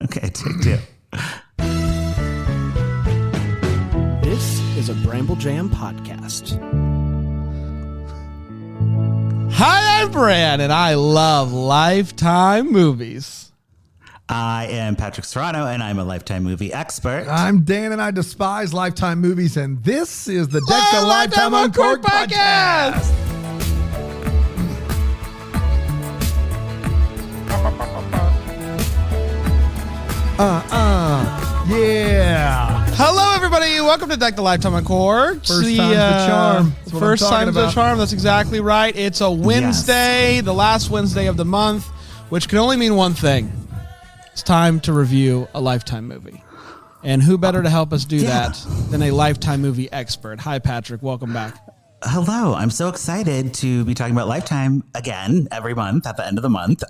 Okay, take two. This is a Bramble Jam podcast. Hi, I'm Bran, and I love Lifetime movies. I am Patrick Serrano, and I'm a Lifetime movie expert. I'm Dan, and I despise Lifetime movies, and this is the Deck the Lifetime Uncorked podcast. Yeah. Hello, everybody. Welcome to Deck the Lifetime Uncorked. First time's the charm. That's what First I'm talking time's the about. charm. That's exactly right. It's a Wednesday, the last Wednesday of the month, which can only mean one thing. It's time to review a Lifetime movie. And who better to help us do that than a Lifetime movie expert? Hi, Patrick. Welcome back. Hello. I'm so excited to be talking about Lifetime again every month at the end of the month.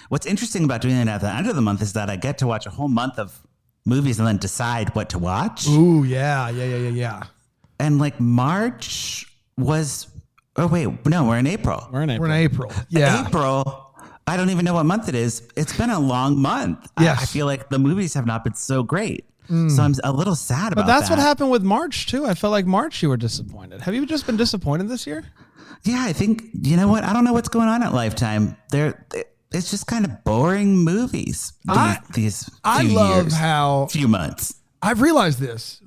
What's interesting about doing it at the end of the month is that I get to watch a whole month of movies and then decide what to watch. Ooh, yeah. And like March was, oh wait, no, we're in April. We're in April. Yeah. April, I don't even know what month it is. It's been a long month. Yes. I feel like the movies have not been so great. So I'm a little sad about that. But that's what happened with March, too. I felt like March you were disappointed. Have you just been disappointed this year? Yeah, I think, you know what? I don't know what's going on at Lifetime. It's just kind of boring movies. These few months. I've realized this,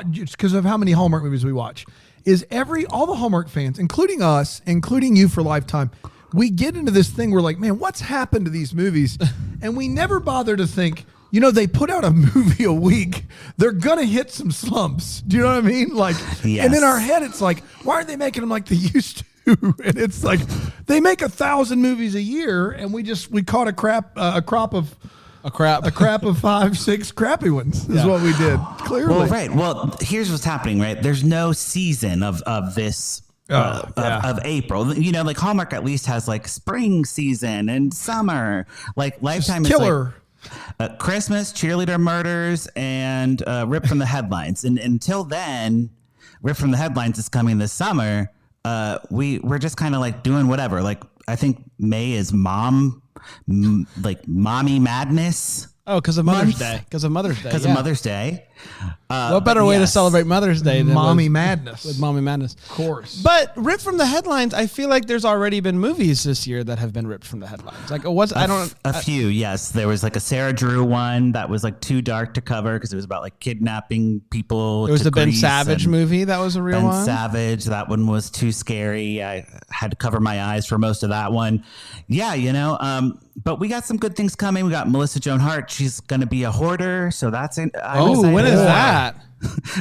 just because of how many Hallmark movies we watch, is all the Hallmark fans, including us, including you for Lifetime, we get into this thing, we're like, man, what's happened to these movies? And we never bother to think, they put out a movie a week. They're going to hit some slumps. Do you know what I mean? Yes. And in our head, it's like, why aren't they making them like they used to? And it's like, they make 1,000 movies a year, and we caught a crap of 5-6 crappy ones is what we did. Clearly. Well, right. Well, here's what's happening, right? There's no season of this of April. Like Hallmark at least has like spring season and summer. Like Lifetime is killer. Like Christmas, cheerleader murders, and Rip from the Headlines. And until then, Rip from the Headlines is coming this summer. We're just kind of like doing whatever. Like I think May is mommy madness. Oh, because of Mother's Day. Because of Mother's Day. What better way to celebrate Mother's Day than Mommy Madness? With Mommy Madness. Of course. But ripped from the headlines, I feel like there's already been movies this year that have been ripped from the headlines. Like a few, yes. There was like a Sarah Drew one that was like too dark to cover because it was about like kidnapping people. There was the Ben Savage movie that was a real one. Ben Savage, that one was too scary. I had to cover my eyes for most of that one. Yeah, but we got some good things coming. We got Melissa Joan Hart. She's going to be a hoarder. So that's in. When is that?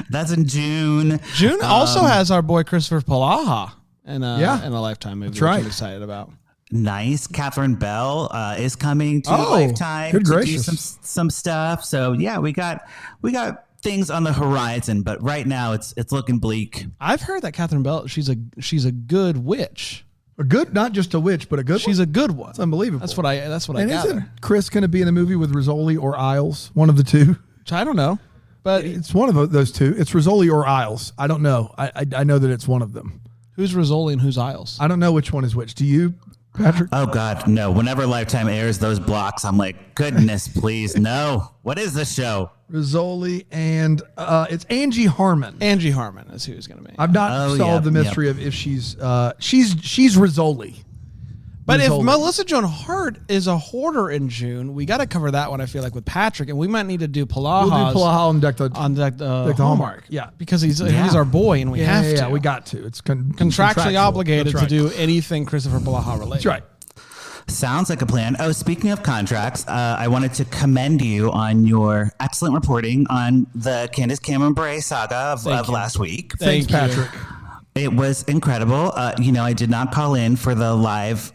That's in June. June also has our boy Christopher Polaha in a Lifetime movie. That's right. Which I'm excited about. Nice. Catherine Bell is coming to Lifetime to do some stuff. So yeah, we got things on the horizon, but right now it's looking bleak. I've heard that Catherine Bell, she's a good witch. A good, not just a witch, but a good. She's a good one. It's unbelievable. That's what I gather. And isn't Chris going to be in a movie with Rizzoli or Isles? One of the two. I don't know, but it's one of those two. It's Rizzoli or Isles. I don't know. I know that it's one of them. Who's Rizzoli and who's Isles? I don't know which one is which. Do you, Patrick? Oh God, no. Whenever Lifetime airs those blocks, I'm like, goodness, please, no. What is this show? Rizzoli and it's Angie Harmon. Angie Harmon is who it's going to be. I've not solved the mystery of if she's Rizzoli. But if Melissa Joan Hart is a hoarder in June, we got to cover that one. I feel like with Patrick, and we might need to do Polaha. We'll do Polaha on Deck the Hallmark. Yeah, because he's our boy, and we have to. Yeah, we got to. It's contractually obligated to do anything Christopher Polaha related. That's right. Sounds like a plan. Oh, speaking of contracts, I wanted to commend you on your excellent reporting on the Candace Cameron Bure saga of last week. Thanks, Patrick. It was incredible. I did not call in for the live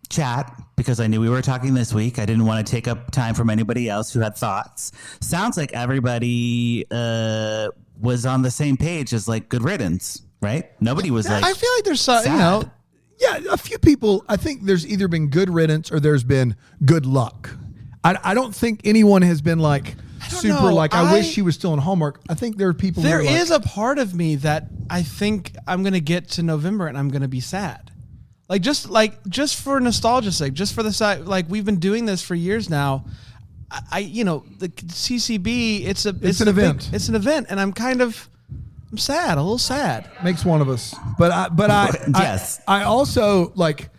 chat because I knew we were talking this week. I didn't want to take up time from anybody else who had thoughts. Sounds like everybody was on the same page as like good riddance, right? Nobody was like, I feel like there's some, Yeah, a few people, I think there's either been good riddance or there's been good luck. I don't think anyone has been like super I wish she was still in Hallmark. I think there are people There is a part of me that I think I'm going to get to November and I'm going to be sad. Just for nostalgia's sake, just for the side, like we've been doing this for years now. the CCB, it's an event. It's an event, and I'm sad, a little sad. Makes one of us. But yes. I also like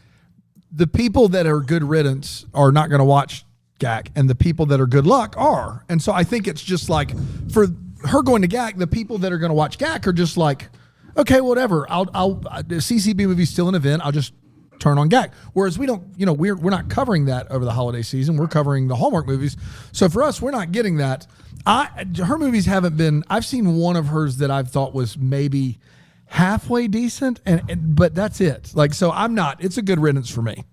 the people that are good riddance are not going to watch GAC, and the people that are good luck are. And so I think it's just like for her going to GAC, the people that are going to watch GAC are just like, okay, whatever. The CCB movie's still an event. I'll just turn on GAC. Whereas we don't, we're not covering that over the holiday season. We're covering the Hallmark movies. So for us, we're not getting that. Her movies haven't been. I've seen one of hers that I've thought was maybe halfway decent, but that's it. Like, so I'm not. It's a good riddance for me.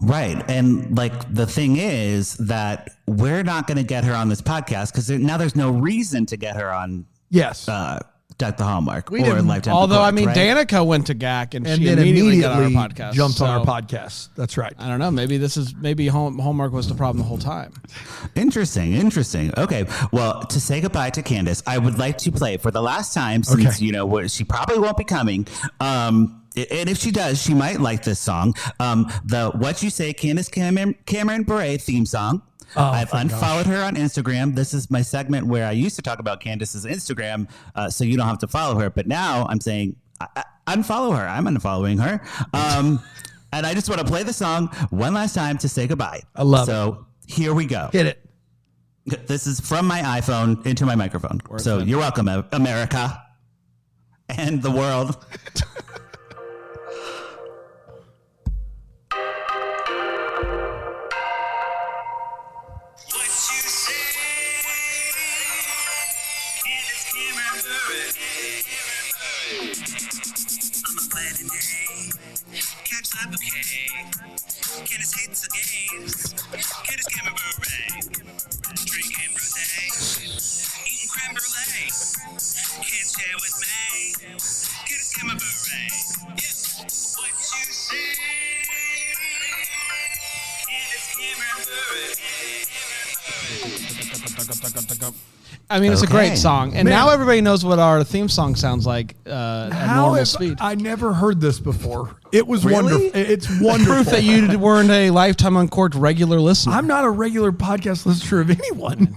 Right. And like the thing is that we're not going to get her on this podcast because now there's no reason to get her on. Yes. Deck the Hallmark We or didn't. Lifetime. Although, Correct, I mean, right? Danica went to GAC and she then immediately got on our podcast. jumped on our So, podcast. That's right. I don't know. Maybe Hallmark was the problem the whole time. Interesting. Okay. Well, to say goodbye to Candace, I would like to play for the last time since, she probably won't be coming. And if she does, she might like this song. The What You Say, Candace Cameron Bure theme song. I've unfollowed her on Instagram. This is my segment where I used to talk about Candace's Instagram, so you don't have to follow her. But now I'm saying unfollow her. I'm unfollowing her. And I just want to play the song one last time to say goodbye. I love it. So here we go. Hit it. This is from my iPhone into my microphone. So you're welcome, America and the world. Candace hates the games. Candace Cameron Bure. Drinking rosé. Eating creme brulee. Can't share with me. Candace Cameron Bure. Yeah. What you say? Candace Cameron Bure. I mean, it's a great Okay. song. And Man. now everybody knows what our theme song sounds like at normal speed. I never heard this before. It was Really? wonderful. It's wonderful. Proof that you weren't a Lifetime Uncorked regular listener. I'm not a regular podcast listener of anyone.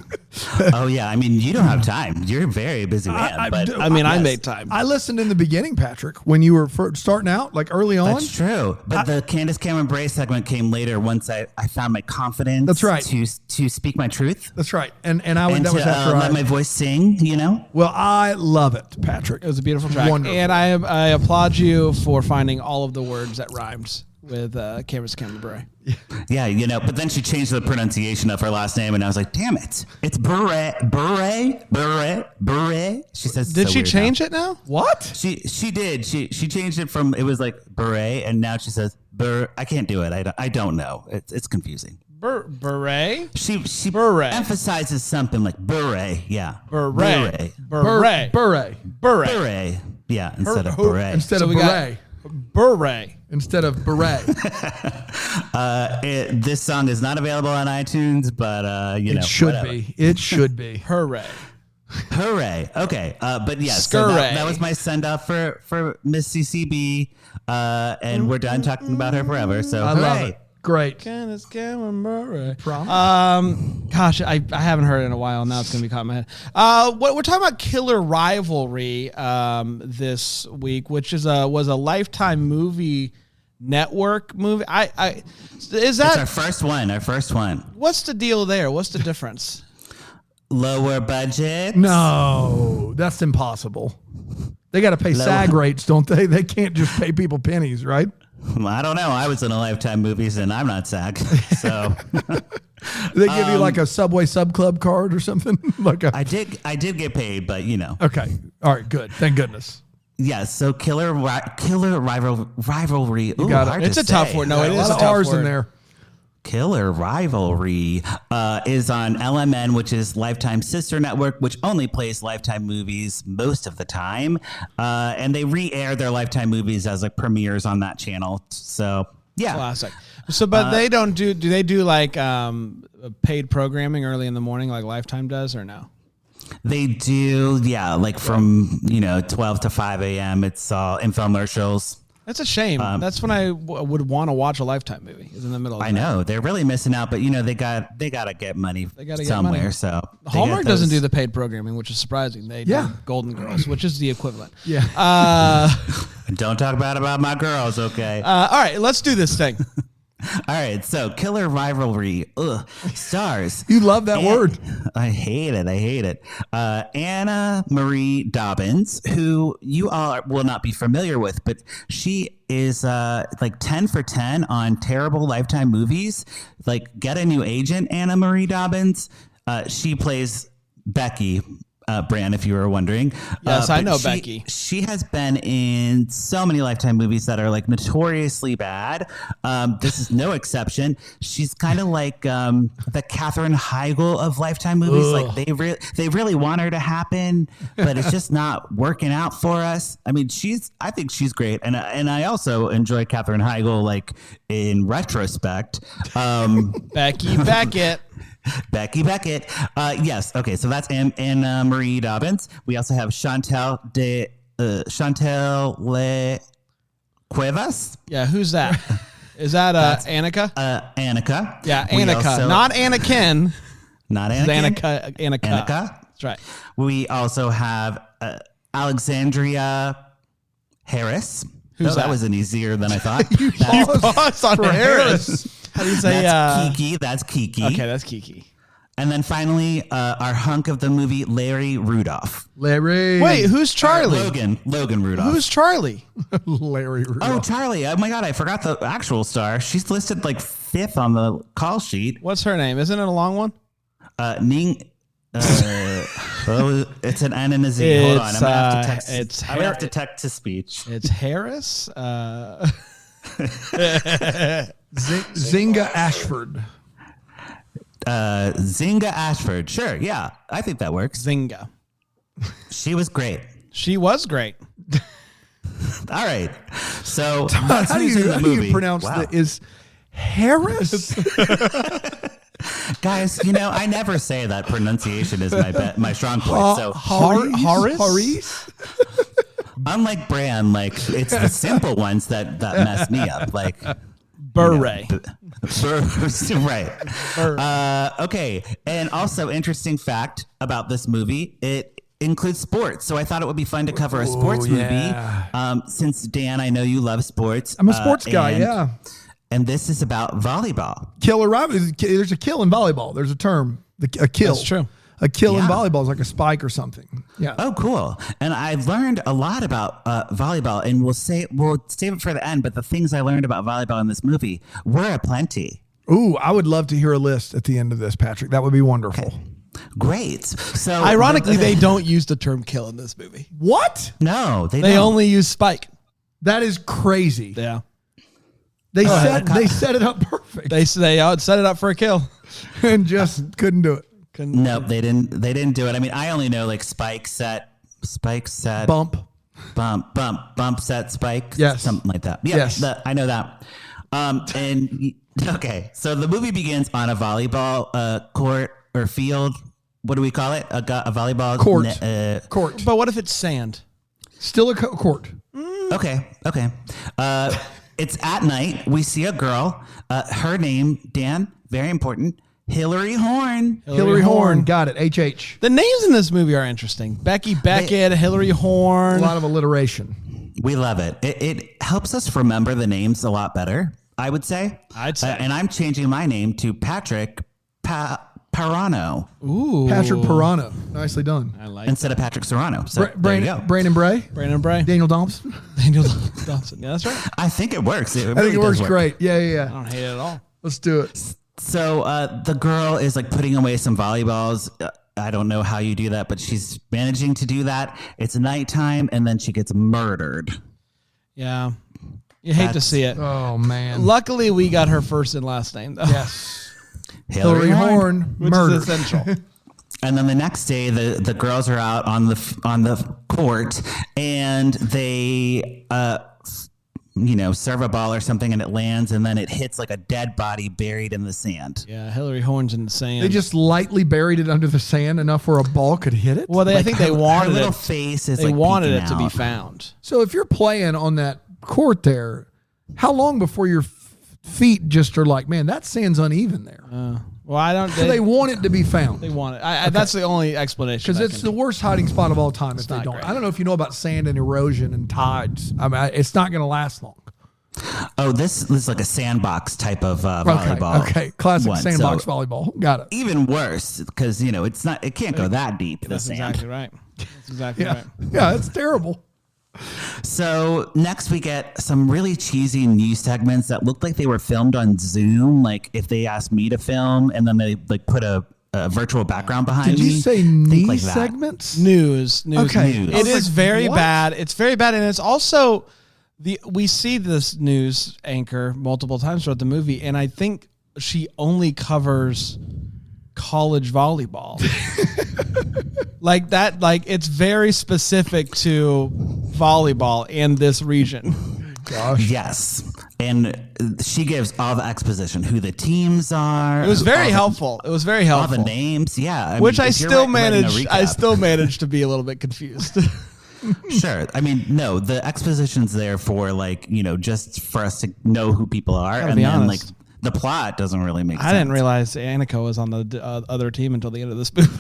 Oh, yeah. I mean, you don't have time. You're a very busy man. I but do. I mean, I yes. made time. I listened in the beginning, Patrick, when you were starting out, like early on. That's true. But the Candace Cameron Bure segment came later once I found my confidence. That's right. To speak my truth. That's right. And that And was to after let my voice sing, Well, I love it, Patrick. It was a beautiful track. Wonderful. And I applaud you for finding all of the words that rhymed with Candace Cameron Bure. Yeah, but then she changed the pronunciation of her last name, and I was like, damn it. It's Bure. She says Did she change it now? What? She did. She changed it from, it was like Bure, and now she says Bure. I can't do it. I don't know. It's confusing. Bure? She Bure. emphasizes something like Bure. Yeah. Bure. Bure. Bure. Yeah, instead of Bure. Instead So of we got- beret. Bure. Instead of beret. This song is not available on iTunes, but It should whatever. be. It should be. Hooray. Hooray. Okay. But yes, so Scurray. that was my send off for Miss CCB. And we're done talking about her forever. So I love hooray. it. Great. Candace Cameron Bure. Promise? Gosh, I haven't heard it in a while. Now it's going to be caught in my head. What we're talking about Killer Rivalry this week, which was a Lifetime movie network movie. Is It's that our first one. what's the deal there? What's the difference? Lower budget. No, that's impossible. They got to pay SAG rates, don't they? They can't just pay people pennies, right? I don't know. I was in a Lifetime movies and I'm not SAG. So They give you like a Subway Sub Club card or something. I did get paid, but Okay. All right. Good. Thank goodness. Yeah, so Killer Rivalry. Ooh, got it. hard It's to a tough say. word. No, it a is lot a of tough R's word. in there. Killer Rivalry is on LMN, which is Lifetime Sister Network, which only plays Lifetime movies most of the time. And they re-air their Lifetime movies as like premieres on that channel. So, yeah. Classic. So, but they don't do they do like paid programming early in the morning like Lifetime does or no? They do, yeah, like from, 12 to 5 a.m. It's all infomercials. That's a shame. That's when I would want to watch a Lifetime movie. Is in the middle of the I know. They're really missing out, but they got to get money somewhere. Money. So Hallmark doesn't do the paid programming, which is surprising. They do Golden Girls, which is the equivalent. Yeah. Don't talk bad about my girls, okay? All right, let's do this thing. All right, so Killer Rivalry. Stars. You love that word. I hate it. Anna Marie Dobbins, who you all will not be familiar with, but she is like 10 for 10 on terrible Lifetime movies. Like, Get a New Agent, Anna Marie Dobbins. She plays Becky. Bran, if you were wondering. Yes, I know Becky. She has been in so many Lifetime movies that are like notoriously bad. This is no exception. She's kind of like the Katherine Heigl of Lifetime movies. Ugh. Like they really want her to happen, but it's just not working out for us. I mean, I think she's great, and I also enjoy Katherine Heigl. Like in retrospect, Becky Beckett. Becky Beckett. Yes. Okay. So that's Anna Marie Dobbins. We also have Chantal Le Cuevas. Yeah. Who's that? Is that Annika? Annika. Yeah. Annika. Not Anakin. Not Anakin. Annika. That's right. We also have Alexandria Harris. Who's that? That was an easier than I thought. You paused on Harris. How do you say Kiki? That's Kiki. Okay, that's Kiki. And then finally, our hunk of the movie, Larry Rudolph. Larry. Wait, who's Charlie? Logan Rudolph. Who's Charlie? Larry Rudolph. Oh, Charlie. Oh, my God. I forgot the actual star. She's listed like 5th on the call sheet. What's her name? Isn't it a long one? Ning. It's an N and a Z. Hold on. I'm going to have to text. I'm going to have to text to speech. It's Harris. Zinga Ashford. Zinga Ashford. Sure. Yeah. I think that works. Zinga. She was great. She was great. All right. So How do you pronounce that? Is Harris? Guys, I never say that pronunciation is my strong point. So Harris? Unlike Bran, like it's the simple ones that mess me up. Like Bure. Right. Okay. And also, interesting fact about this movie, it includes sports. So I thought it would be fun to cover a sports movie. Since Dan, I know you love sports. I'm a sports guy. Yeah. And this is about volleyball. Killer rivalry. There's a kill in volleyball. There's a term. A kill. That's true. A kill in volleyball is like a spike or something. Yeah. Oh, cool. And I learned a lot about volleyball, and we'll save it for the end. But the things I learned about volleyball in this movie were aplenty. Ooh, I would love to hear a list at the end of this, Patrick. That would be wonderful. Okay. Great. So, ironically, they don't use the term "kill" in this movie. What? No, they don't. only use "spike." That is crazy. Yeah. They set it up perfect. They set it up for a kill, and just couldn't do it. Nope, they didn't do it. I mean, I only know like spike set, bump set, spike, yes, something like that. Yeah, yes, I know that. And okay, so the movie begins on a volleyball court or field. What do we call it? A volleyball court. Court. But what if it's sand? Still a court. Okay. It's at night. We see a girl. Her name, Dan, very important. Hillary Horn. Hillary Horn. Got it. HH. The names in this movie are interesting. Becky Beckett, Hillary Horn. A lot of alliteration. We love it. It helps us remember the names a lot better, I would say. And I'm changing my name to Patrick Parano. Ooh. Patrick Parano. Nicely done. I like Instead of Patrick Serrano. So Brandon Bray. Daniel Thompson. Yeah, that's right. I think it works. I think it works great. Yeah. I don't hate it at all. Let's do it. So the girl is like putting away some volleyballs. I don't know how you do that, but she's managing to do that. It's nighttime, and then she gets murdered. Yeah. You hate to see it. Oh, man. Luckily, we got her first and last name, though. Yes. Hillary Horn, which murdered. is essential. And then the next day, the girls are out on the court, and they serve a ball or something, and it lands, and then it hits like a dead body buried in the sand. Yeah, Hillary Horn's in the sand. They just lightly buried it under the sand enough where a ball could hit it. Well, I think they wanted her little it. face is they like wanted it out. to be found. So if you're playing on that court there, how long before your feet just are like, man, that sand's uneven there? Well, I don't. So they want it to be found. They want it. That's the only explanation. Because it's the worst hiding spot of all time if they don't. great. I don't know if you know about sand and erosion and tides. I mean, it's not going to last long. Oh, this is like a sandbox type of volleyball. Okay, classic one. sandbox So volleyball. Got it. even worse because it can't go that deep. The That's sand. exactly right. That's exactly right. Yeah, it's terrible. So next we get some really cheesy news segments that look like they were filmed on Zoom. Like if they asked me to film and then they like put a virtual background behind me. Did you say Think knee like that. segments? News. Okay. News. It is like, very what? bad. It's very bad, and it's also we see this news anchor multiple times throughout the movie, and I think she only covers college volleyball. Like that, like it's very specific to volleyball in this region. Gosh. Yes. And she gives all the exposition, who the teams are. It was very all helpful. It was very All helpful. the names. Yeah. Which I if you're still writing a managed. I recap- still managed to be a little bit confused. Sure. I mean, no, the exposition's there for just for us to know who people are. Gotta And be then honest. like the plot doesn't really make sense. I didn't realize Annika was on the other team until the end of this movie.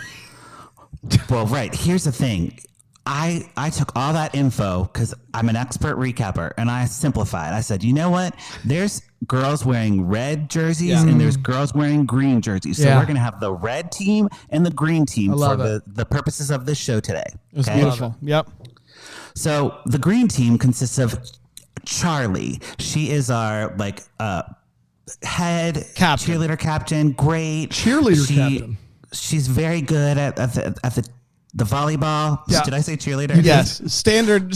Well, right. Here's the thing. I took all that info because I'm an expert recapper and I simplified. I said, you know what? There's girls wearing red jerseys and there's girls wearing green jerseys. So Yeah. we're going to have the red team and the green team for love the purposes of this show today. It was beautiful. Yep. So the green team consists of Charlie. She is our head Captain. cheerleader captain. Great Cheerleader captain. She's very good at the volleyball. Yeah. Did I say cheerleader? Yes. Standard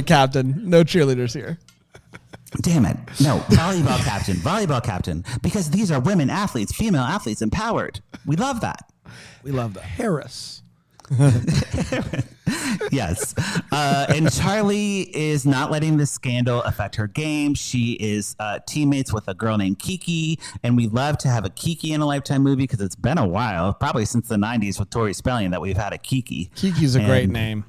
captain. No cheerleaders here. Damn it. No, volleyball captain. Because these are women athletes, female athletes empowered. We love that. We love that. Harris. Yes. And Charlie is not letting this scandal affect her game. She is teammates with a girl named Kiki. And we love to have a Kiki in a Lifetime movie because it's been a while, probably since the 90s with Tori Spelling, that we've had a Kiki. Kiki's a great name.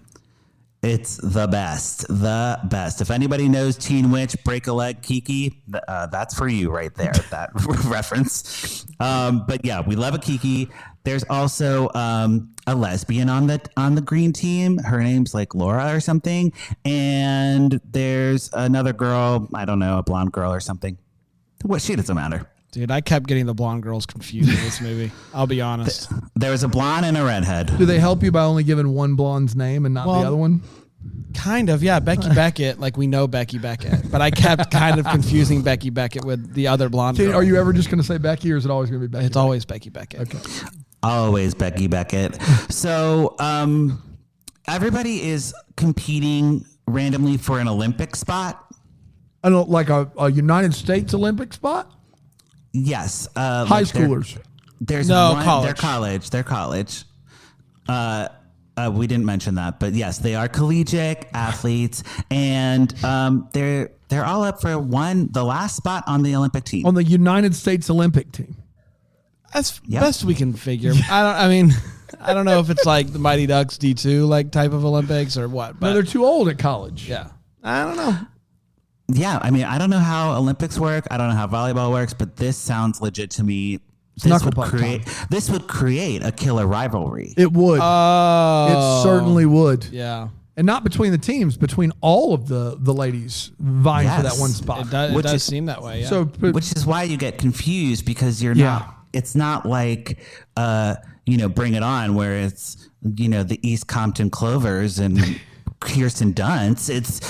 It's the best. The best. If anybody knows Teen Witch, Break a Leg, Kiki, that's for you right there, that reference. But yeah, we love a Kiki. There's also a lesbian on the green team. Her name's like Laura or something. And there's another girl, I don't know, a blonde girl or something. She doesn't matter. Dude, I kept getting the blonde girls confused in this movie. I'll be honest. There was a blonde and a redhead. Do they help you by only giving one blonde's name and not the other one? Kind of, yeah. Becky Beckett, like we know Becky Beckett. But I kept kind of confusing Becky Beckett with the other blonde girl. Are you ever just going to say Becky or is it always going to be Becky? It's always Becky Beckett. Okay. Always Becky Beckett. So everybody is competing randomly for an Olympic spot. I don't like a United States Olympic spot? Yes. High schoolers. There's No, one, college. They're college. We didn't mention that, but yes, they are collegiate athletes, and they're all up for the last spot on the Olympic team. On the United States Olympic team. That's best we can figure. I don't know if it's like the Mighty Ducks D2 like type of Olympics or what. But No, they're too old at college. yeah. I don't know. Yeah, I mean, I don't know how Olympics work. I don't know how volleyball works, but this sounds legit to me. This would create a killer rivalry. It would. Oh. It certainly would. Yeah. And not between the teams, between all of the ladies vying for that Yes. one spot. It does seem that way, yeah. So, Which is why you get confused because you're Yeah. not. It's not like Bring It On, where it's the East Compton Clovers and Kirsten Dunst. It's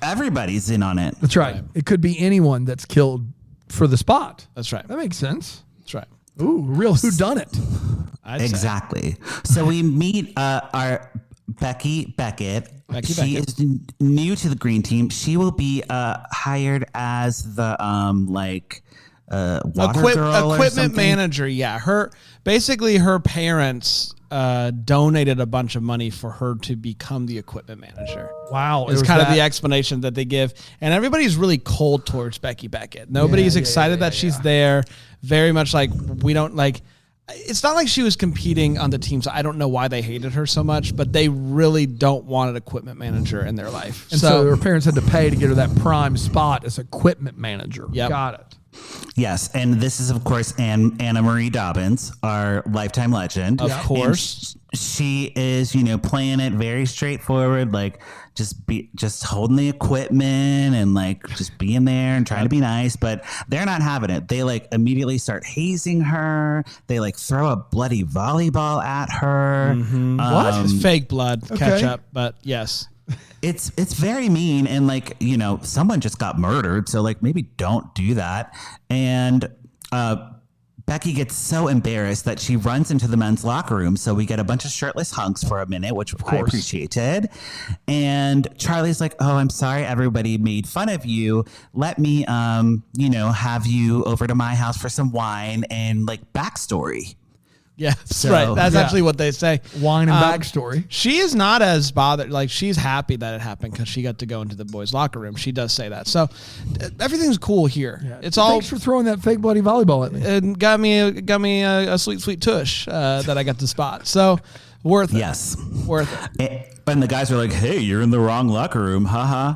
everybody's in on it. that's right. It could be anyone that's killed for the spot. That's right. That makes sense. That's right. Ooh, real whodunit. I'd say. Exactly. So we meet our Becky Beckett. She is new to the green team. She will be hired as the water girl or equipment something. manager. Yeah, her parents donated a bunch of money for her to become the equipment manager. Wow. It's kind of the explanation that they give. And everybody's really cold towards Becky Beckett. Nobody's excited that she's there. Very much like we don't like. it's not like she was competing on the team, so I don't know why they hated her so much, but they really don't want an equipment manager in their life. And so her parents had to pay to get her that prime spot as equipment manager. Yep. Got it. Yes, and this is, of course, Anna Marie Dobbins, our Lifetime legend. Of course. And she is, playing it very straightforward, like just holding the equipment and like just being there and trying to be nice, but they're not having it. They like immediately start hazing her. They like throw a bloody volleyball at her. Mm-hmm. What? It's fake blood ketchup, but yes. It's very mean, and like, someone just got murdered, so like maybe don't do that. And Becky gets so embarrassed that she runs into the men's locker room, so we get a bunch of shirtless hunks for a minute, which I appreciated. And Charlie's like, "Oh, I'm sorry everybody made fun of you. Let me have you over to my house for some wine and like backstory." Yeah, right. That's actually what they say. Wine and backstory. She is not as bothered. Like, she's happy that it happened because she got to go into the boys' locker room. She does say that. So everything's cool here. Yeah. It's all. Thanks for throwing that fake bloody volleyball at me. And got me a sweet tush that I got to spot. So worth it. Yes, worth it. And the guys are like, "Hey, you're in the wrong locker room, haha."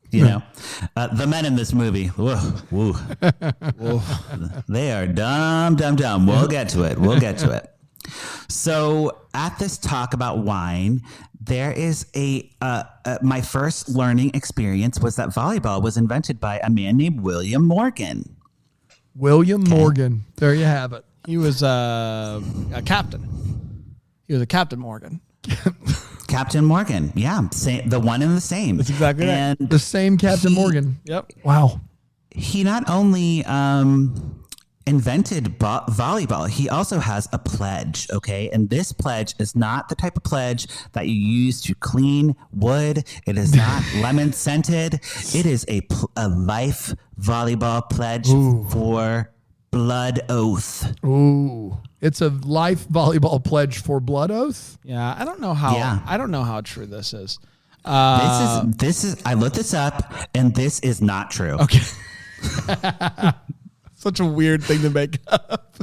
The men in this movie, whoa. They are dumb. We'll get to it. So at this talk about wine, there is my first learning experience was that volleyball was invented by a man named William Morgan. Morgan. There you have it. He was a captain. He was a Captain Morgan. Captain Morgan, yeah, the one and the same. That's exactly right. And the same Captain Morgan. Yep. Wow. He not only invented volleyball, he also has a pledge, okay? And this pledge is not the type of pledge that you use to clean wood. It is not lemon scented. It is a life volleyball pledge for blood oath. Ooh. It's a life volleyball pledge for blood oath? Yeah, I don't know how true this is. This is I looked this up and this is not true. Okay. Such a weird thing to make up.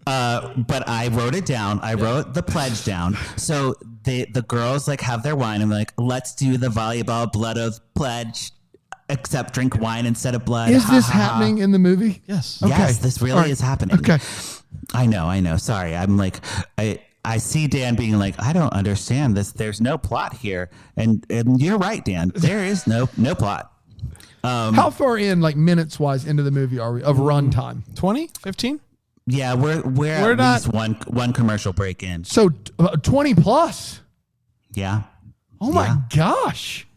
But I wrote it down. I wrote the pledge down. So the girls like have their wine and they're like, "Let's do the volleyball blood oath pledge. Except drink wine instead of blood." Is this happening in the movie? Yes. Okay. Yes, this really is happening. Okay. I know. Sorry. I'm like, I see Dan being like, "I don't understand this. There's no plot here." And you're right, Dan. There is no plot. How far in, like minutes wise, into the movie are we of runtime? 20, 15? Yeah, we're at least one commercial break in. So 20 plus. Yeah. Oh my gosh.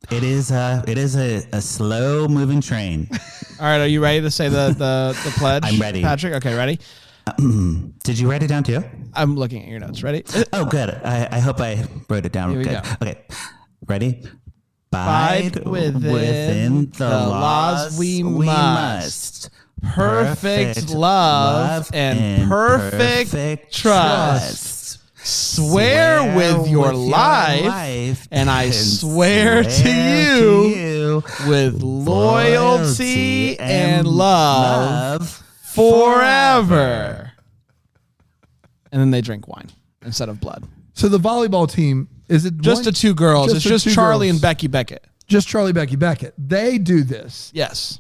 It is a slow moving train. All right, are you ready to say the pledge? I'm ready. Patrick, okay, ready? Did you write it down too? I'm looking at your notes. Ready? Oh, good. I hope I wrote it down. Here we good. go. Okay. Ready? Bide within the laws we must. Perfect love and perfect trust. Swear with your life, and I swear to you with loyalty and love forever. And then they drink wine instead of blood. So the volleyball team, is it just the two girls? It's just Charlie and Becky Beckett. Just Charlie, Becky Beckett. They do this. Yes.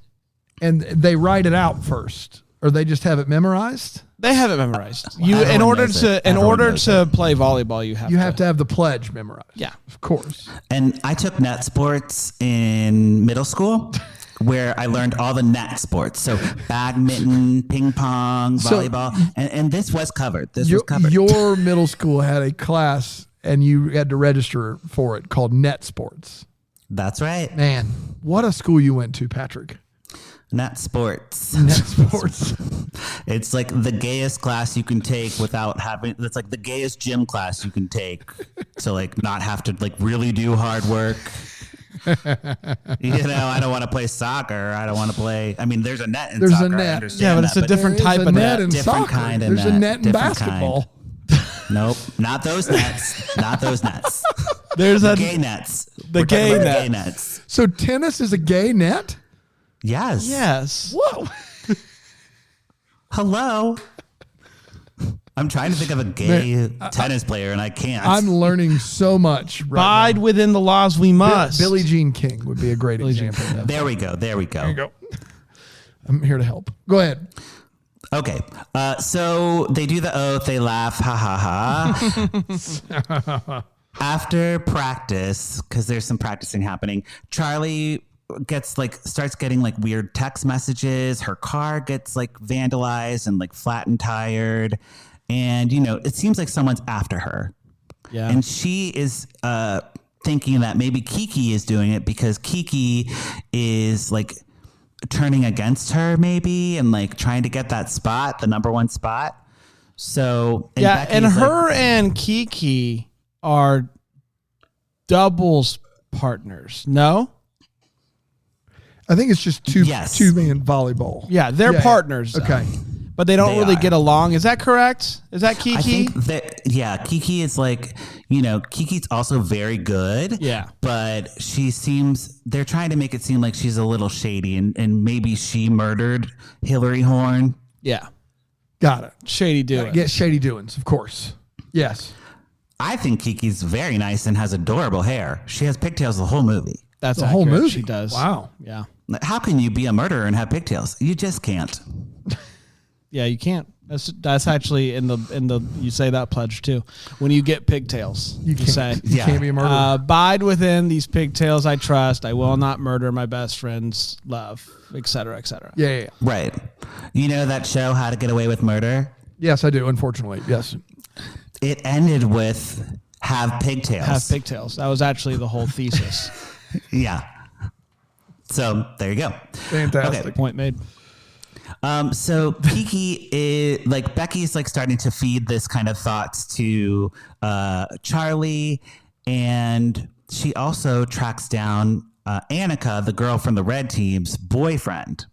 And they write it out first, or they just have it memorized? They have it memorized. In order to play volleyball, you have to have the pledge memorized. Yeah, of course. And I took net sports in middle school, where I learned all the net sports. So badminton, ping pong, volleyball, and this was covered. Your middle school had a class, and you had to register for it called net sports. That's right. Man, what a school you went to, Patrick. Net sports. Net sports. It's like the gayest class you can take without having. It's like the gayest gym class you can take to like not have to like really do hard work. I don't want to play soccer. I don't want to play. I mean, there's a net in soccer. There's a net. Yeah, but it's a different type of net. Different kind of net. There's a net in basketball. Nope, not those nets. Not those nets. There's the gay nets. The gay nets. So tennis is a gay net? Yes. Yes. Whoa. Hello. I'm trying to think of a gay tennis player, and I can't. I'm learning so much. Abide within the laws we must. Billie Jean King would be a great example. Of that. There we go. There you go. I'm here to help. Go ahead. Okay. So they do the oath. They laugh. Ha ha ha. After practice, because there's some practicing happening, Charlie starts getting like weird text messages. Her car gets like vandalized and like flat and tired. And, it seems like someone's after her. Yeah. And she is thinking that maybe Kiki is doing it because Kiki is like turning against her maybe and like trying to get that spot, the number one spot. So, and her and Kiki are doubles partners. No? I think it's just two-man volleyball. Yeah, they're partners. Okay. But they don't really get along. Is that correct? Is that Kiki? I think that, Kiki is like, Kiki's also very good. Yeah. But they're trying to make it seem like she's a little shady and maybe she murdered Hillary Horn. Yeah. Got it. Shady doings. Yeah, shady doings, of course. Yes. I think Kiki's very nice and has adorable hair. She has pigtails the whole movie. That's the whole movie. She does. Wow. Yeah. How can you be a murderer and have pigtails? You just can't. Yeah, you can't. That's actually in the you say that pledge too. When you get pigtails, you say you can't be a murderer. Abide within these pigtails I trust. I will not murder my best friend's love, etc., etc. Yeah. Right. You know that show, How to Get Away with Murder? Yes, I do. Unfortunately, yes. It ended with have pigtails. Have pigtails. That was actually the whole thesis. Yeah. So there you go. Fantastic. Okay. Point made. So Kiki is like Becky's like starting to feed this kind of thoughts to Charlie, and she also tracks down Annika, the girl from the red team's boyfriend,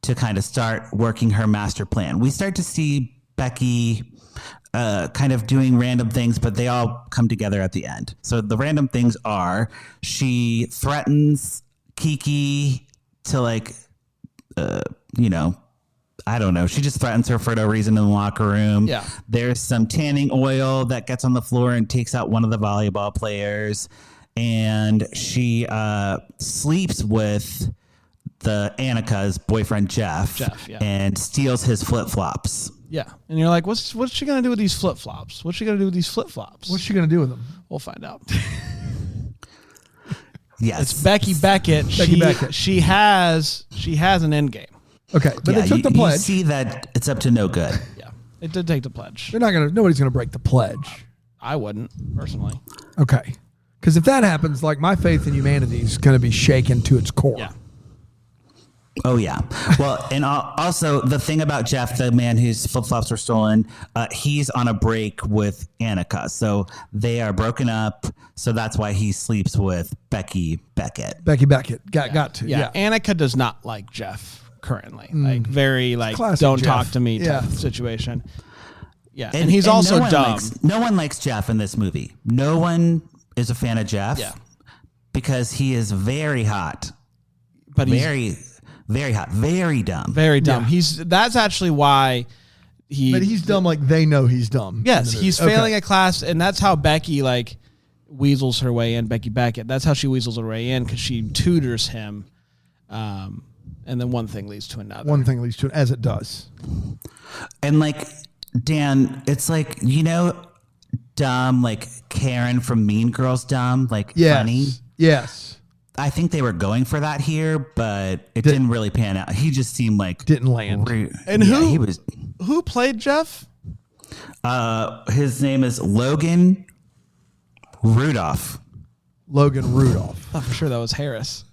to kind of start working her master plan. We start to see Becky kind of doing random things, but they all come together at the end. So the random things are she threatens Kiki to like, I don't know. She just threatens her for no reason in the locker room. Yeah. There's some tanning oil that gets on the floor and takes out one of the volleyball players. And she sleeps with the Annika's boyfriend, Jeff, yeah. and steals his flip-flops. Yeah. And you're like, what's she going to do with these flip-flops? What's she going to do with these flip-flops? What's she going to do with them? We'll find out. Yes. It's Becky Beckett. She has an end game. Okay, but they took the pledge. You see that it's up to no good. Yeah. It did take the pledge. Nobody's gonna break the pledge. I wouldn't, personally. Okay. Because if that happens, like my faith in humanity is going to be shaken to its core. Yeah. Oh, yeah. Well, and also the thing about Jeff, the man whose flip-flops were stolen, he's on a break with Annika. So they are broken up. So that's why he sleeps with Becky Beckett. Becky Beckett. Got to. Yeah. Annika does not like Jeff currently. Like, very, like, Classic don't Jeff. talk to me type of situation. Yeah. And he's also dumb. No one likes Jeff in this movie. No one is a fan of Jeff. Yeah. Because he is very hot. But he's very hot. Very dumb. very dumb. Yeah. That's actually why But he's dumb like they know he's dumb. Yes, he's failing a class, and that's how Becky like weasels her way in. Becky Beckett. That's how she weasels her way in because she tutors him, and then one thing leads to another. One thing leads to as it does. And like Dan, it's like dumb like Karen from Mean Girls dumb like funny. Yes. I think they were going for that here, but it didn't really pan out. He just seemed like Didn't land. And who played Jeff? His name is Logan Rudolph. Logan Rudolph. Oh, for sure that was Harris.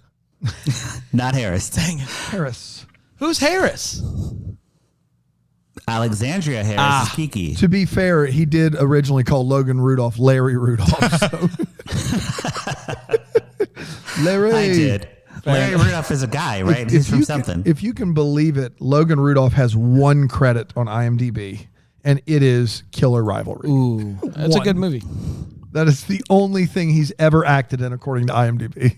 Not Harris. Dang it. Harris. Who's Harris? Alexandria Harris is Kiki. To be fair, he did originally call Logan Rudolph Larry Rudolph. So. Larry. I did. Larry Rudolph is a guy, right? He's from something. If you can believe it, Logan Rudolph has one credit on IMDb, and it is Killer Rivalry. Ooh, that's a good movie. That is the only thing he's ever acted in, according to IMDb.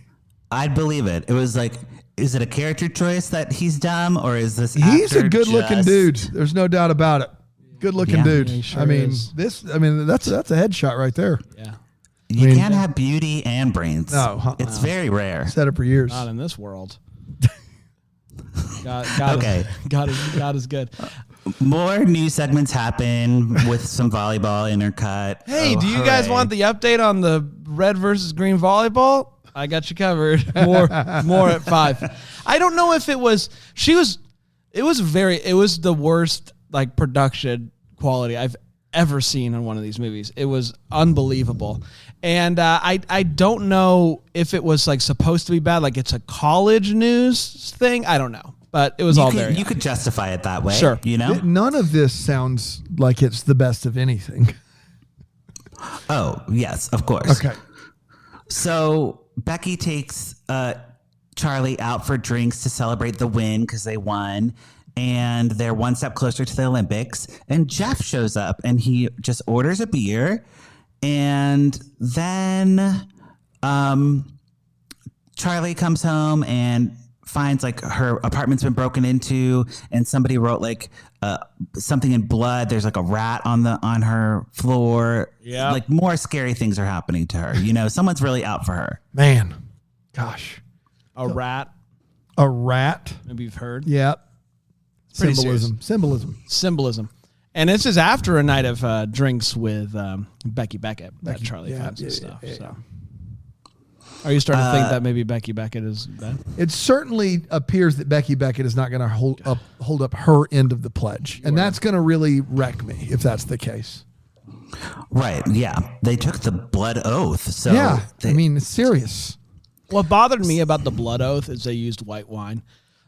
I'd believe it. It was like is it a character choice that he's dumb, or is this He's actor a good-looking just- dude. There's no doubt about it. Good-looking Yeah. dude. He sure I mean, is. that's a headshot right there. Yeah. You can't have beauty and brains. No, It's very rare. Said it for years. Not in this world. God Okay. God is good. More news segments happen with some volleyball intercut. Hey, Oh, do you guys hooray. want the update on the red versus green volleyball? I got you covered. More at 5. I don't know if it was it was the worst like production quality I've ever seen in one of these movies. It was unbelievable. And I don't know if it was like supposed to be bad, like it's a college news thing. I don't know. But it was all there. You could justify it that way. Sure. You know? None of this sounds like it's the best of anything. Oh, yes, of course. Okay. So Becky takes Charlie out for drinks to celebrate the win because they won. And they're one step closer to the Olympics. And Jeff shows up and he just orders a beer. And then Charlie comes home and finds like her apartment's been broken into, and somebody wrote like something in blood. There's like a rat on her floor. Yeah. Like more scary things are happening to her. You know, someone's really out for her. Man. Gosh. A rat. A rat. Maybe you've heard. Yep. Pretty Symbolism. And this is after a night of drinks with Becky Beckett that Charlie finds and stuff. So, are you starting to think that maybe Becky Beckett is bad? It certainly appears that Becky Beckett is not going to hold up her end of the pledge, and that's going to really wreck me if that's the case. Right. Yeah. They took the blood oath. So Yeah, I mean, it's serious. What bothered me about the blood oath is they used white wine.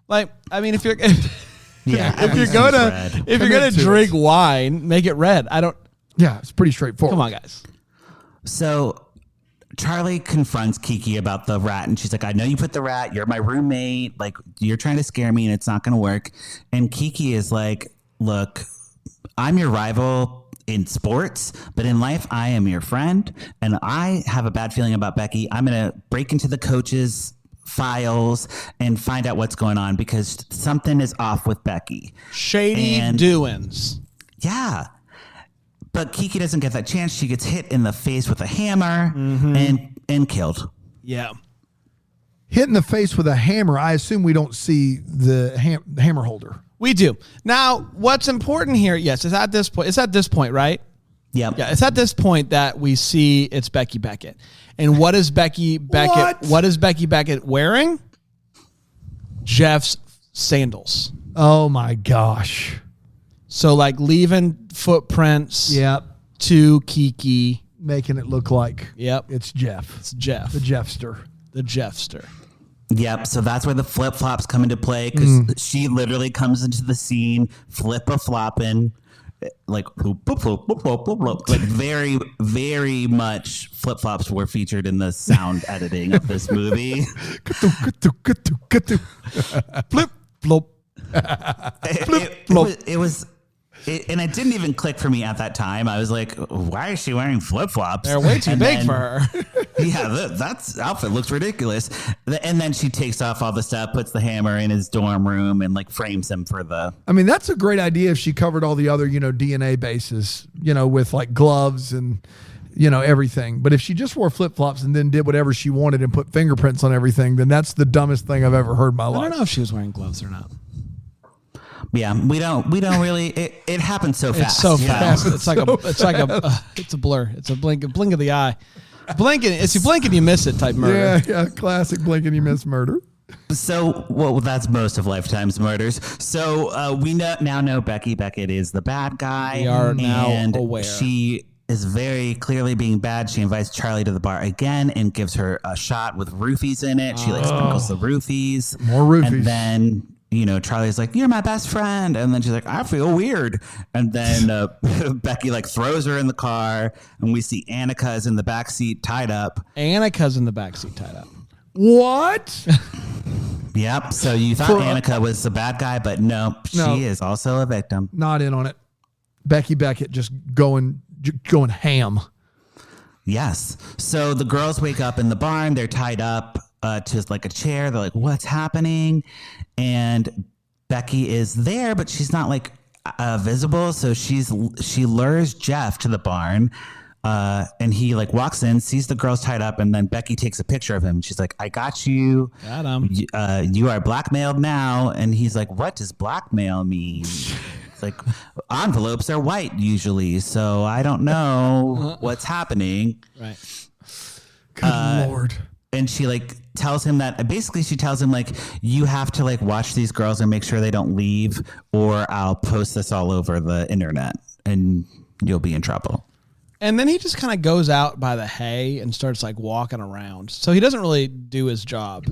Like, I mean, if you're if you're gonna drink wine, make it red. I don't. Yeah, it's pretty straightforward. Come on, guys. So Charlie confronts Kiki about the rat, and she's like, I know you put the rat. You're my roommate. Like, you're trying to scare me, and it's not going to work. And Kiki is like, look, I'm your rival in sports, but in life, I am your friend, and I have a bad feeling about Becky. I'm going to break into the coach's files and find out what's going on because something is off with Becky. Shady doings. Yeah. But Kiki doesn't get that chance. She gets hit in the face with a hammer and killed. Yeah. Hit in the face with a hammer. I assume we don't see the hammer holder. We do. Now, what's important here, yes, is at this point. It's at this point, right? Yep. Yeah, it's at this point that we see it's Becky Beckett. And what is Becky Beckett? What is Becky Beckett wearing? Jeff's sandals. Oh my gosh. So like leaving footprints. Yep. To Kiki. Making it look like it's Jeff. It's Jeff. The Jeffster. The Jeffster. Yep. So that's where the flip flops come into play because she literally comes into the scene, flip a flopping, like like very, very much flip flops were featured in the sound editing of this movie. Flip flop. It was. And it didn't even click for me at that time. I was like, why is she wearing flip-flops? They're way too big for her. Yeah, that outfit looks ridiculous. And then she takes off all the stuff, puts the hammer in his dorm room and like frames him for the... I mean, that's a great idea if she covered all the other, DNA bases, with like gloves and, everything. But if she just wore flip-flops and then did whatever she wanted and put fingerprints on everything, then that's the dumbest thing I've ever heard in my life. I don't know if she was wearing gloves or not. Yeah, we don't really. It happens so fast. It's so fast. It's a blur. It's a blink of the eye. Blinking. If you blink and you miss it, type murder. Yeah. Classic blink and you miss murder. So, well, that's most of Lifetime's murders. So we now know Becky Beckett is the bad guy. We are now aware. She is very clearly being bad. She invites Charlie to the bar again and gives her a shot with roofies in it. She sprinkles the roofies. More roofies. And then... Charlie's like, you're my best friend. And then she's like, I feel weird. And then Becky throws her in the car and we see Annika's in the backseat tied up. Annika's in the backseat tied up. What? Yep. So you thought Annika was the bad guy, but no, she is also a victim. Not in on it. Becky Beckett just going ham. Yes. So the girls wake up in the barn. They're tied up. to like a chair. They're like, what's happening? And Becky is there, but she's not like visible. So she lures Jeff to the barn. And he like walks in, sees the girls tied up, and then Becky takes a picture of him. She's like, I got you. Got him. You are blackmailed now. And he's like, what does blackmail mean? It's like, envelopes are white usually, so I don't know what's happening. Right. Good Lord. And she like tells him that basically she tells him like, you have to like watch these girls and make sure they don't leave, or I'll post this all over the internet and you'll be in trouble. And then he just kind of goes out by the hay and starts like walking around. So he doesn't really do his job.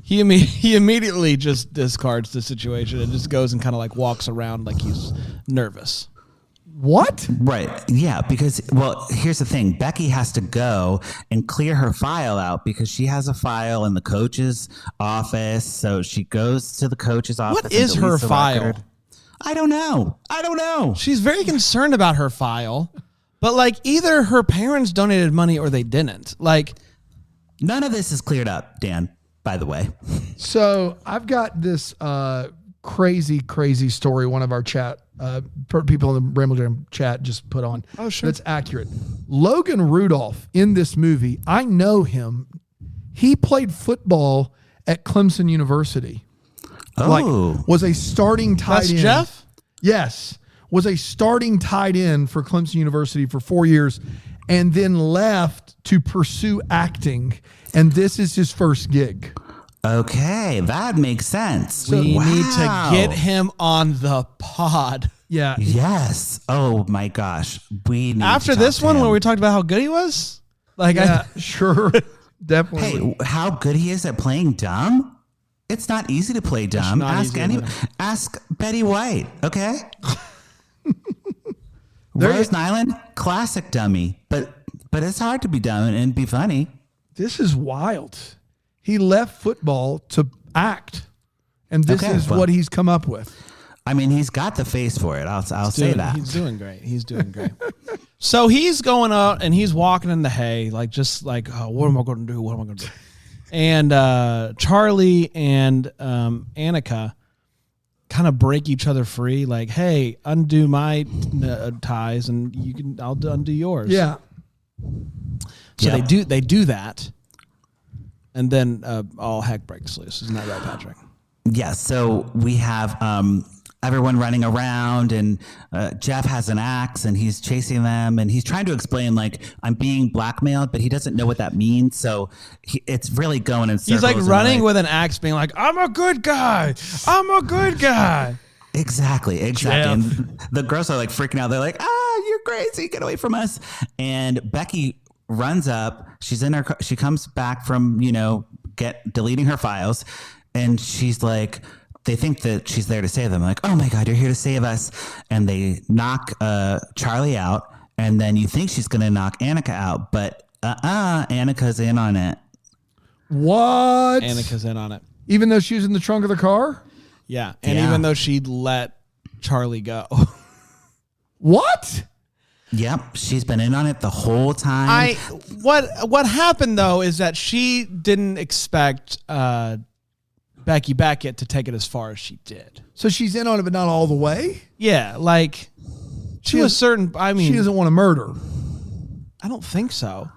He immediately just discards the situation and just goes and kind of like walks around like he's nervous. What? Right. Yeah. Because, well, here's the thing. Becky has to go and clear her file out because she has a file in the coach's office. So she goes to the coach's office. What is her file? Record. I don't know. She's very concerned about her file. But, like, either her parents donated money or they didn't. Like, none of this is cleared up, Dan, by the way. So I've got this crazy story one of our chat people in the Ramble Jam chat just put on. Oh, sure. That's accurate. Logan Rudolph in this movie, I know him. He played football at Clemson University. Oh. Like, was a starting tight end. That's Jeff? Yes. Was a starting tight end for Clemson University for 4 years and then left to pursue acting. And this is his first gig. Okay, that makes sense. We need to get him on the pod. Yeah. Yes. Oh my gosh. We need After to talk this to one him. where we talked about how good he was? Like, Yeah, sure. Definitely. Hey, how good he is at playing dumb? It's not easy to play dumb. Ask Betty White, okay? Rose Nyland, classic dummy, but it's hard to be dumb and be funny. This is wild. He left football to act, and this is what he's come up with. I mean, he's got the face for it. I'll say that. He's doing great. So he's going out and he's walking in the hay, like just like, oh, what am I going to do? And Charlie and Annika kind of break each other free, like, hey, undo my ties and I'll undo yours. Yeah. So they do that, and then all heck breaks loose. Isn't that right, Patrick? Yeah. So we have everyone running around, and Jeff has an axe, and he's chasing them, and he's trying to explain like, I'm being blackmailed, but he doesn't know what that means. So it's really going in circles. He's like running with an axe, being like, I'm a good guy. Exactly. And the girls are like freaking out. They're like, you're crazy. Get away from us. And Becky runs up. She's in her car. She comes back from, deleting her files. And she's like, they think that she's there to save them. Like, oh my God, you're here to save us. And they knock Charlie out. And then you think she's going to knock Annika out. But Annika's in on it. What? Annika's in on it. Even though she was in the trunk of the car? Yeah. And even though she let Charlie go. What? Yep. She's been in on it the whole time. What happened though is that she didn't expect Becky Beckett to take it as far as she did. So she's in on it, but not all the way? Yeah. Like she doesn't want to murder. I don't think so.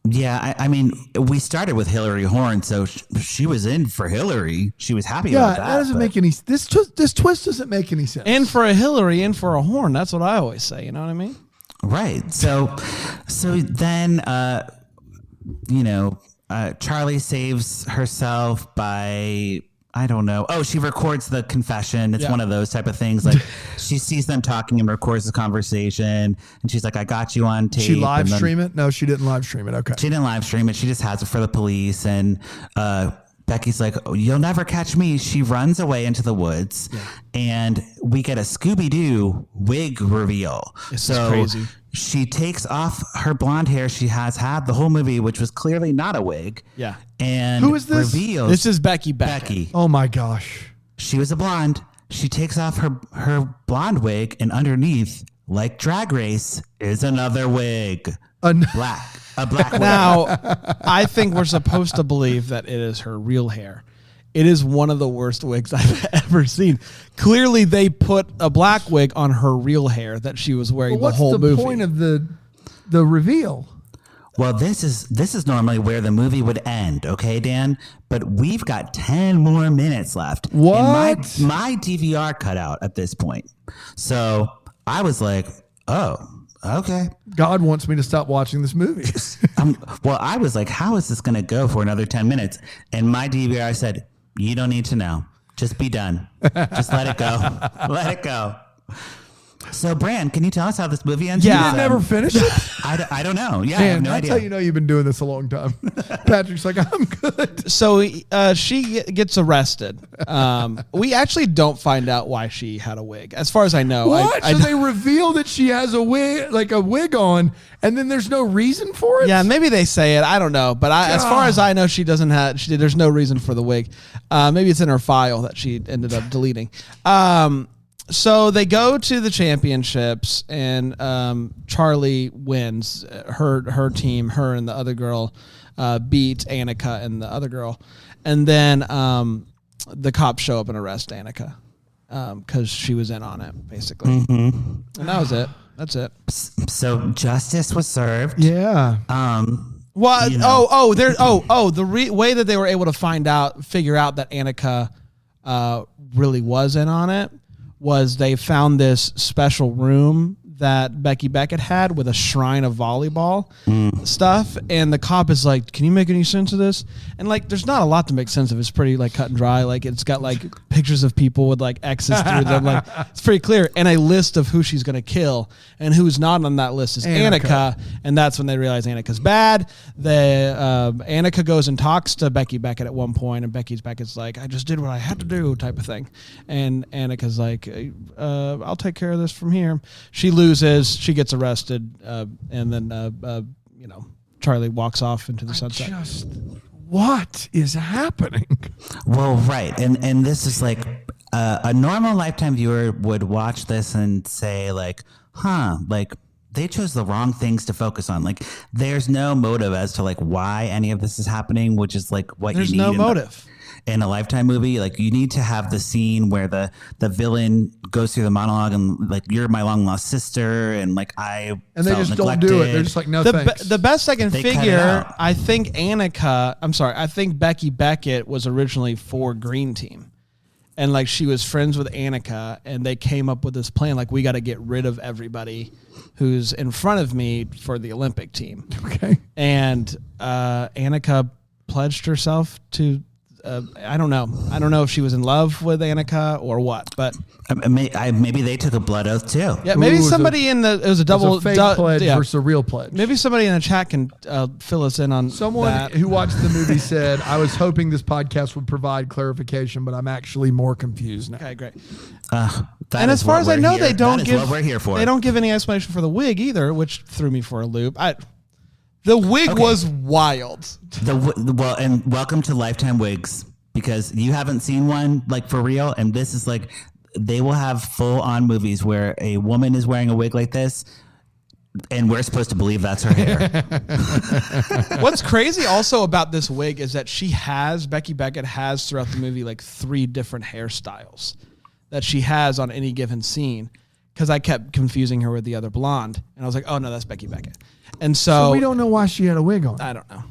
Yeah, I mean, we started with Hillary Horn, so she was in for Hillary. She was happy about that. That doesn't make any. This twist doesn't make any sense. In for a Hillary, in for a Horn. That's what I always say. You know what I mean? Right. So then, Charlie saves herself by, I don't know. Oh, she records the confession. It's one of those type of things. Like she sees them talking and records the conversation, and she's like, "I got you on tape." She live stream it? No, she didn't live stream it. Okay. She didn't live stream it. She just has it for the police. And Becky's like, "Oh, you'll never catch me." She runs away into the woods, and we get a Scooby-Doo wig reveal. This is crazy. She takes off her blonde hair she has had the whole movie, which was clearly not a wig. Yeah. And who is this? Reveals this is Becky Beckett. Becky. Oh my gosh. She was a blonde. She takes off her blonde wig, and underneath, like Drag Race, is another wig. A black wig. Now, I think we're supposed to believe that it is her real hair. It is one of the worst wigs I've ever seen. Clearly, they put a black wig on her real hair that she was wearing the whole movie. What's the point of the reveal? Well, this is normally where the movie would end, okay, Dan? But we've got 10 more minutes left. What? And my DVR cut out at this point. So I was like, oh, okay. God wants me to stop watching this movie. Well, I was like, how is this going to go for another 10 minutes? And my DVR said, you don't need to know. Just be done. Just let it go. Let it go. So, Bran, can you tell us how this movie ends? Yeah. You never finish it? I don't know. Yeah, Man, I have no that's idea. how you know you've been doing this a long time. Patrick's like, I'm good. So she gets arrested. We actually don't find out why she had a wig, as far as I know. What? So they reveal that she has a wig on, and then there's no reason for it? Yeah, maybe they say it. I don't know. But as far as I know, she doesn't have. There's no reason for the wig. Maybe it's in her file that she ended up deleting. So they go to the championships, and Charlie wins. Her team, her and the other girl, beat Annika and the other girl, and then the cops show up and arrest Annika because she was in on it, basically. And that was it. That's it. So justice was served. Yeah. Well, You know. the way that they were able to figure out that Annika really was in on it was they found this special room that Becky Beckett had with a shrine of volleyball stuff, and the cop is like, can you make any sense of this? And like, there's not a lot to make sense of. It's pretty like cut and dry. Like, it's got like pictures of people with like X's through them. Like, it's pretty clear, and a list of who she's gonna kill, and who's not on that list is Annika. And that's when they realize Annika's bad. Annika goes and talks to Becky Beckett at one point, and Beckett's like, I just did what I had to do, type of thing. And Annika's like, I'll take care of this from here. She loses, she gets arrested, and then Charlie walks off into the sunset. What is happening? Well, right. And this is like a normal Lifetime viewer would watch this and say like, like they chose the wrong things to focus on. Like there's no motive as to like why any of this is happening, which is like what There's you need. no motive. In a Lifetime movie, like you need to have the scene where the villain goes through the monologue and like, you're my long lost sister, and like and they just neglected. Don't do it. They're just like, no thanks. The best I can They cut it figure, out. I think I think Becky Beckett was originally for Green Team, and like she was friends with Annika, and they came up with this plan like, we got to get rid of everybody who's in front of me for the Olympic team. Okay. And Annika pledged herself to. I don't know. I don't know if she was in love with Annika or what, but maybe they took a blood oath too. yeah, maybe Ooh, somebody it was a double fake pledge versus a real pledge. Maybe somebody in the chat can fill us in on Someone that. who watched the movie said, I was hoping this podcast would provide clarification, but I'm actually more confused now. Okay, great. And as far as I know, they don't give what we're here for. They don't give any explanation for the wig either, which threw me for a loop. The wig was wild. Well, and welcome to Lifetime wigs, because you haven't seen one like for real, and this is like they will have full on movies where a woman is wearing a wig like this, and we're supposed to believe that's her hair. What's crazy also about this wig is that Becky Beckett has throughout the movie like 3 different hairstyles that she has on any given scene, because I kept confusing her with the other blonde, and I was like, oh no, that's Becky Beckett. And so we don't know why she had a wig on. I don't know.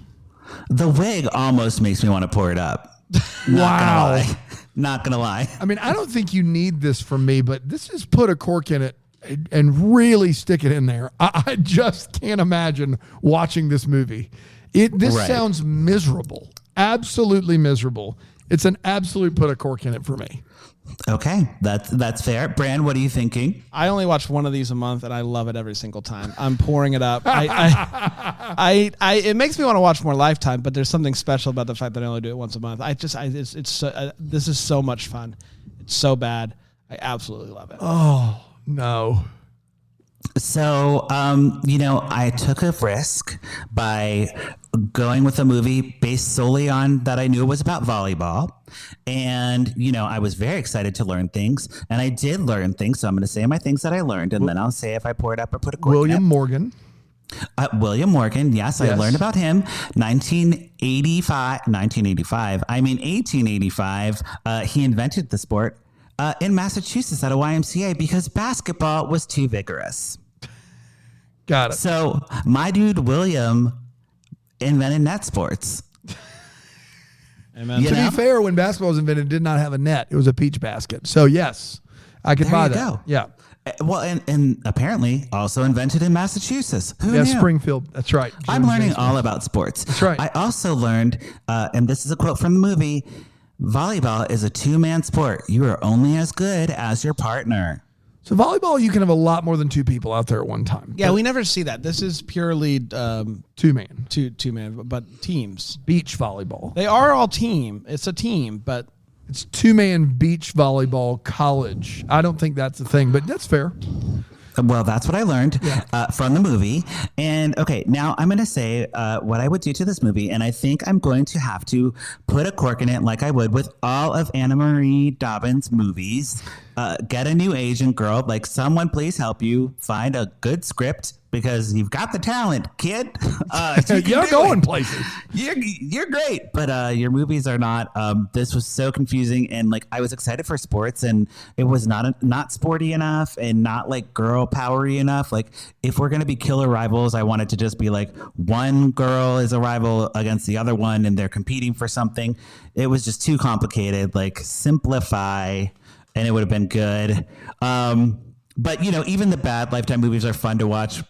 The wig almost makes me want to pour it up. Wow. Not gonna lie. I mean, I don't think you need this from me, but this is put a cork in it and really stick it in there. I just can't imagine watching this movie. This Right. sounds miserable. Absolutely miserable. It's an absolute put a cork in it for me. Okay, that's fair. Bran, what are you thinking? I only watch one of these a month, and I love it every single time. I'm pouring it up. It makes me want to watch more Lifetime, but there's something special about the fact that I only do it once a month. This is so much fun. It's so bad. I absolutely love it. Oh, no. So, I took a risk by going with a movie based solely on that I knew it was about volleyball. And, I was very excited to learn things. And I did learn things. So I'm going to say my things that I learned. And then I'll say if I pour it up or put a cork in William it. Morgan. William Morgan. Yes, I learned about him. 1885. He invented the sport in Massachusetts at a YMCA because basketball was too vigorous. Got it. So my dude William invented net sports. Amen. To be fair, when basketball was invented, it did not have a net. It was a peach basket. So yes, I could buy that. Go. Yeah. Well, and apparently also invented in Massachusetts. Who knew? Springfield. That's right. I'm learning all about sports. That's right. I also learned, and this is a quote from the movie, volleyball is a two-man sport. You are only as good as your partner. So volleyball, you can have a lot more than two people out there at one time. Yeah, we never see that. This is purely two-man. Two-man, but teams. Beach volleyball. They are all team. It's a team, but... It's two-man beach volleyball college. I don't think that's a thing, but that's fair. Well, that's what I learned from the movie. And okay, now I'm going to say what I would do to this movie. And I think I'm going to have to put a cork in it like I would with all of Anna Marie Dobbins' movies. Get a new agent, girl. Like, someone please help you find a good script because you've got the talent, kid. You're going places. You're great, but your movies are not. This was so confusing, and like I was excited for sports, and it was not sporty enough, and not like girl powery enough. Like, if we're gonna be killer rivals, I want it to just be like one girl is a rival against the other one, and they're competing for something. It was just too complicated. Like, simplify, and it would have been good. But you know, even the bad Lifetime movies are fun to watch.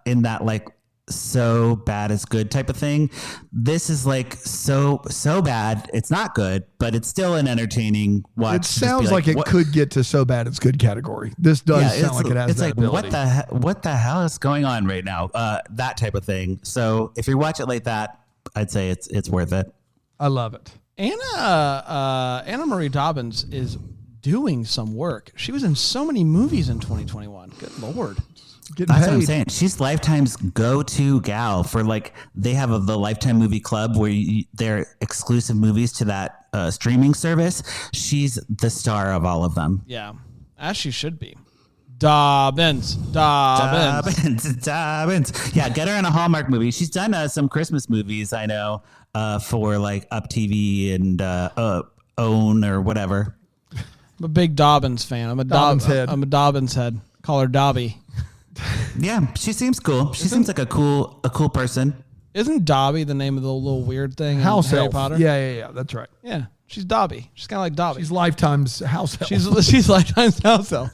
In that like so bad is good type of thing. This is like so bad it's not good, but it's still an entertaining watch. It sounds like it could get to so bad it's good category. This does sound like it has that ability. What the hell is going on right now? That type of thing. So if you watch it like that, I'd say it's worth it. I love it. Anna Marie Dobbins is doing some work. She was in so many movies in 2021. Good Lord. That's what I'm saying. She's Lifetime's go-to gal for like, they have the Lifetime Movie Club where they're exclusive movies to that streaming service. She's the star of all of them. Yeah, as she should be. Dobbins. Yeah, get her in a Hallmark movie. She's done some Christmas movies, I know, for like Up TV and Own or whatever. I'm a big Dobbins fan. I'm a Dobbins head. Call her Dobby. Yeah, she seems cool. She seems like a cool person. Isn't Dobby the name of the little weird thing in house Harry elf. Potter? Yeah, that's right. Yeah, she's Dobby. She's kind of like Dobby. She's Lifetime's house elf. She's Lifetime's house elf.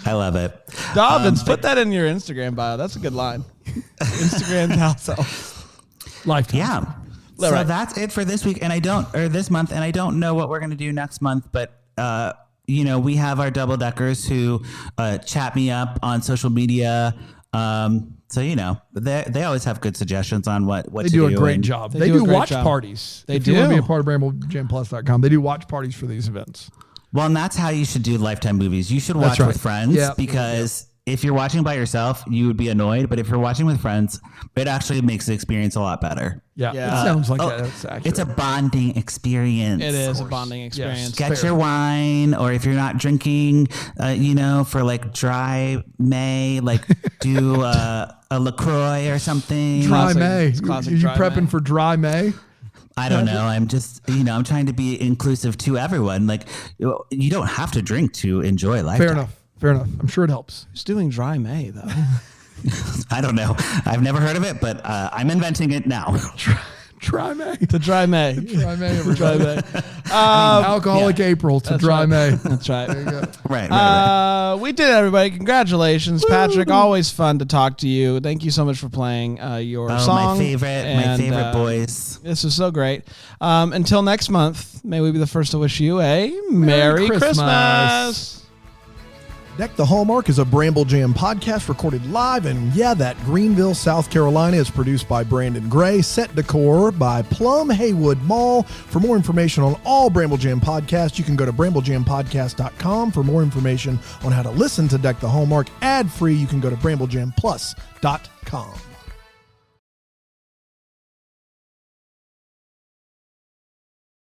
I love it. Dobbins, put that in your Instagram bio. That's a good line. Instagram's house elf. Lifetime. Yeah. So that's it for this week, this month, and I don't know what we're gonna do next month, but you know, we have our double deckers who chat me up on social media. So, you know, they always have good suggestions on what to do. They do a great job. They do watch parties. They if do. You want to be a part of BrambleJamPlus.com. They do watch parties for these events. Well, and that's how you should do Lifetime movies. You should watch with friends because if you're watching by yourself, you would be annoyed. But if you're watching with friends, it actually makes the experience a lot better. Yeah. It sounds like that's accurate. It's a bonding experience. It is a bonding experience. Yes, get your wine, or if you're not drinking, you know, for like dry May, like do a LaCroix or something. Dry May. Are you prepping for dry May? I don't know. I'm just, you know, I'm trying to be inclusive to everyone. Like, you don't have to drink to enjoy life. Fair enough. I'm sure it helps. Who's doing dry May, though? I don't know. I've never heard of it, but I'm inventing it now. Dry May. To dry May. Dry May. Dry May. Alcoholic April to dry May. That's right. There you go. Right. We did it, everybody. Congratulations, Patrick. Always fun to talk to you. Thank you so much for playing your song. My favorite boys. This was so great. Until next month, may we be the first to wish you a Merry Christmas. Deck the Hallmark is a Bramble Jam podcast recorded live in, that Greenville, South Carolina. Is produced by Brandon Gray. Set decor by Plum Haywood Mall. For more information on all Bramble Jam podcasts, you can go to BrambleJamPodcast.com. For more information on how to listen to Deck the Hallmark ad-free, you can go to BrambleJamPlus.com.